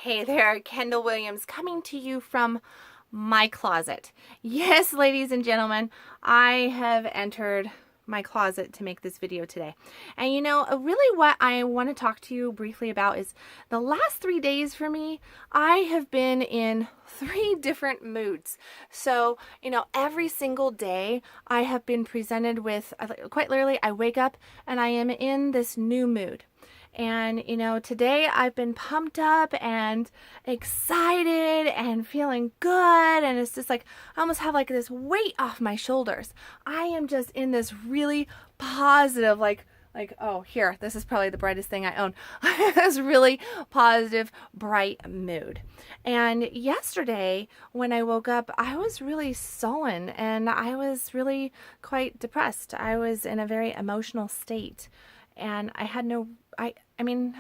Hey there, Kendall Williams coming to you from my closet. Yes, ladies and gentlemen, I have entered my closet to make this video today. And really what I want to talk to you briefly about is the last 3 days for me, I have been in 3 different moods. So, every single day I have been presented with, quite literally, I wake up and I am in this new mood. And, today I've been pumped up and excited and feeling good. And it's just like, I almost have like this weight off my shoulders. I am just in this really positive, oh, here, this is probably the brightest thing I own. This really positive, bright mood. And yesterday, when I woke up, I was really sullen and I was really quite depressed. I was in a very emotional state. And I had no, I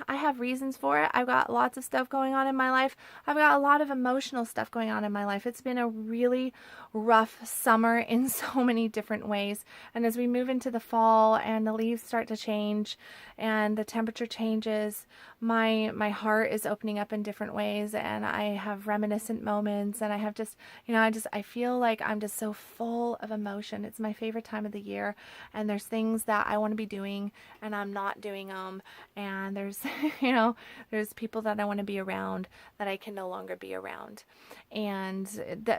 have reasons for it. I've got lots of stuff going on in my life. I've got a lot of emotional stuff going on in my life. It's been a really rough summer in so many different ways. And as we move into the fall and the leaves start to change and the temperature changes, my heart is opening up in different ways, and I have reminiscent moments, and I have just, I feel like I'm just so full of emotion. It's my favorite time of the year, and there's things that I want to be doing and I'm not doing them, and there's there's people that I want to be around that I can no longer be around, and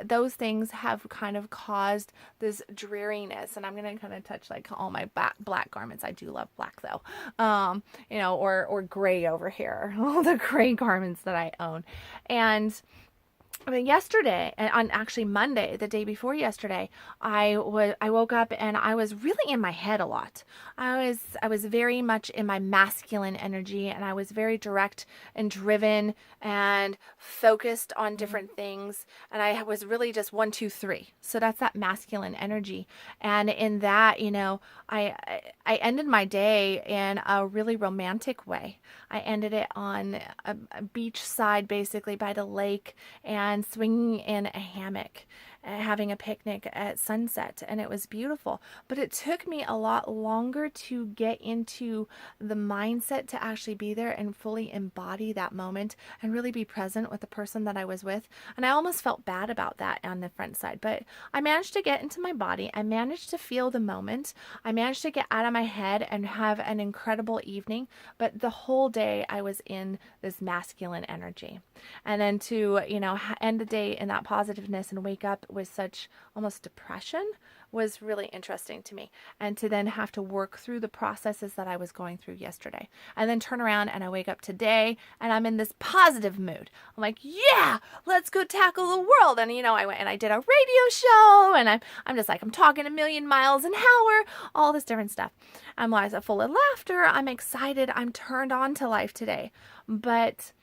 those things have kind of caused this dreariness. And I'm gonna kind of touch like all my black garments. I do love black though, or gray over here, all the gray garments that I own. And yesterday, on actually Monday, the day before yesterday, I woke up and I was really in my head a lot. I was very much in my masculine energy, and I was very direct and driven and focused on different things. And I was really just 1, 2, 3. So that's that masculine energy. And in that, I ended my day in a really romantic way. I ended it on a beach side, basically by the lake, and swinging in a hammock, having a picnic at sunset, and it was beautiful. But it took me a lot longer to get into the mindset to actually be there and fully embody that moment and really be present with the person that I was with. And I almost felt bad about that on the front side, but I managed to get into my body. I managed to feel the moment. I managed to get out of my head and have an incredible evening. But the whole day I was in this masculine energy. And then to, end the day in that positiveness and wake up with such almost depression was really interesting to me. And to then have to work through the processes that I was going through yesterday, and then turn around and I wake up today and I'm in this positive mood. I'm like, yeah, let's go tackle the world. And I went and I did a radio show, and I'm just like, I'm talking a million miles an hour, all this different stuff. I'm full of laughter. I'm excited. I'm turned on to life today. But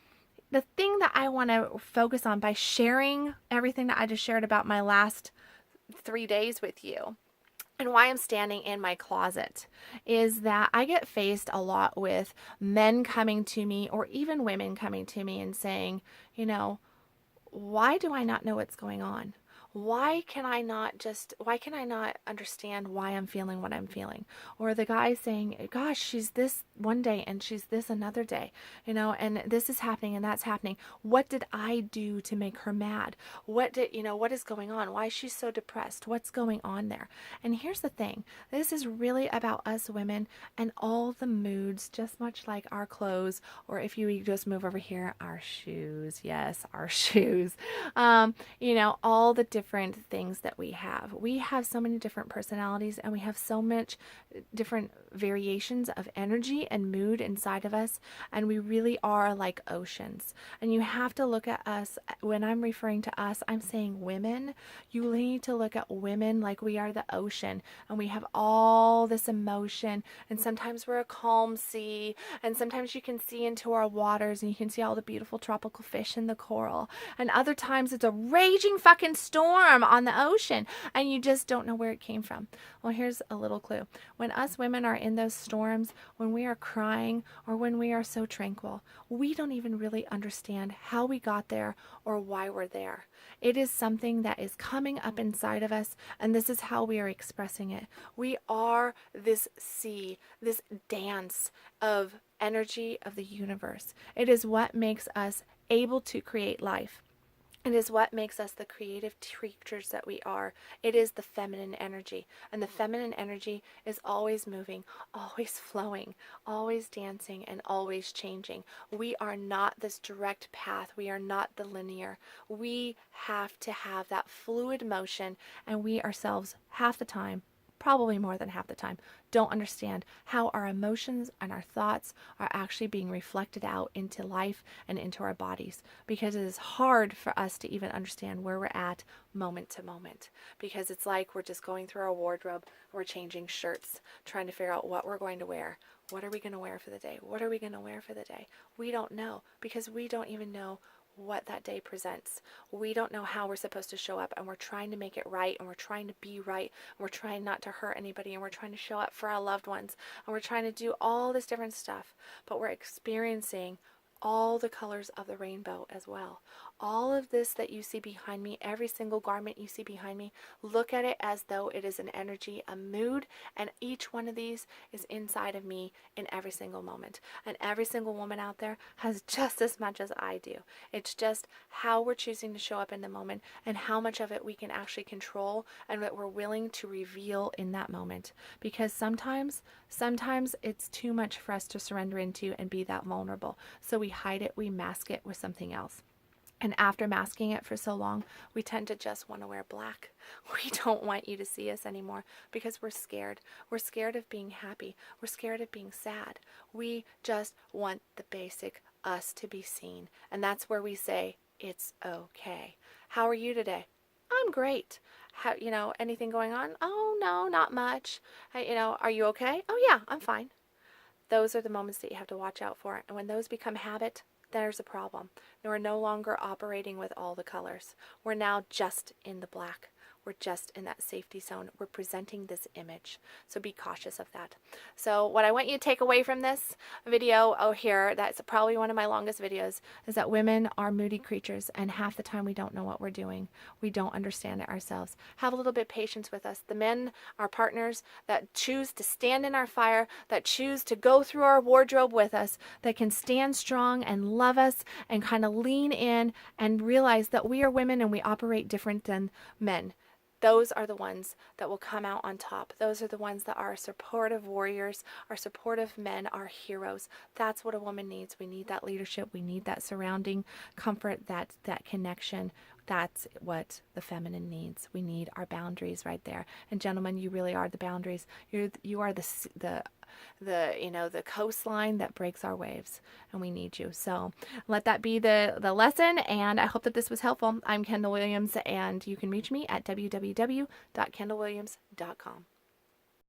the thing that I want to focus on by sharing everything that I just shared about my last 3 days with you, and why I'm standing in my closet, is that I get faced a lot with men coming to me, or even women coming to me and saying, why do I not know what's going on? Why can I not understand why I'm feeling what I'm feeling? Or the guy saying, gosh, she's this one day and she's this another day, and this is happening and that's happening. What did I do to make her mad? What is going on? Why is she so depressed? What's going on there? And here's the thing. This is really about us women and all the moods, just much like our clothes, or if you just move over here, our shoes. Yes, our shoes. All the different things that we have. We have so many different personalities, and we have so much different variations of energy and mood inside of us, and we really are like oceans. And you have to look at us. When I'm referring to us, I'm saying women. You need to look at women like we are the ocean, and we have all this emotion, and sometimes we're a calm sea, and sometimes you can see into our waters and you can see all the beautiful tropical fish and the coral, and other times it's a raging fucking storm on the ocean and you just don't know where it came from. Well, here's a little clue. When us women are in those storms, when we are crying or when we are so tranquil, we don't even really understand how we got there or why we're there. It is something that is coming up inside of us, and this is how we are expressing it. We are this sea, this dance of energy of the universe. It is what makes us able to create life. It is what makes us the creative creatures that we are. It is the feminine energy. And the feminine energy is always moving, always flowing, always dancing, and always changing. We are not this direct path. We are not the linear. We have to have that fluid motion, and we ourselves, half the time, probably more than half the time, don't understand how our emotions and our thoughts are actually being reflected out into life and into our bodies, because it is hard for us to even understand where we're at moment to moment, because it's like we're just going through our wardrobe, we're changing shirts, trying to figure out what we're going to wear. What are we going to wear for the day? What are we going to wear for the day? We don't know, because we don't even know what that day presents. We don't know how we're supposed to show up, and we're trying to make it right, and we're trying to be right, and we're trying not to hurt anybody, and we're trying to show up for our loved ones, and we're trying to do all this different stuff, but we're experiencing all the colors of the rainbow as well. All of this that you see behind me, every single garment you see behind me, look at it as though it is an energy, a mood, and each one of these is inside of me in every single moment. And every single woman out there has just as much as I do. It's just how we're choosing to show up in the moment, and how much of it we can actually control, and that we're willing to reveal in that moment. Because sometimes it's too much for us to surrender into and be that vulnerable. So we hide it, we mask it with something else. And after masking it for so long, we tend to just want to wear black. We don't want you to see us anymore, because we're scared. We're scared of being happy. We're scared of being sad. We just want the basic us to be seen. And that's where we say, it's okay. How are you today? I'm great. How, anything going on? Oh, no, not much. Are you okay? Oh, yeah, I'm fine. Those are the moments that you have to watch out for. And when those become habit, there's a problem. We're no longer operating with all the colors. We're now just in the black. We're just in that safety zone. We're presenting this image. So be cautious of that. So what I want you to take away from this video here, that's probably one of my longest videos, is that women are moody creatures, and half the time we don't know what we're doing. We don't understand it ourselves. Have a little bit of patience with us. The men, our partners that choose to stand in our fire, that choose to go through our wardrobe with us, that can stand strong and love us and kind of lean in and realize that we are women and we operate different than men. Those are the ones that will come out on top. Those are the ones that are supportive warriors, our supportive men, our heroes. That's what a woman needs. We need that leadership. We need that surrounding comfort, that connection. That's what the feminine needs. We need our boundaries right there. And gentlemen, you really are the boundaries. You are the coastline that breaks our waves, and we need you. So let that be the lesson, and I hope that this was helpful. I'm Kendall Williams, and you can reach me at www.kendallwilliams.com.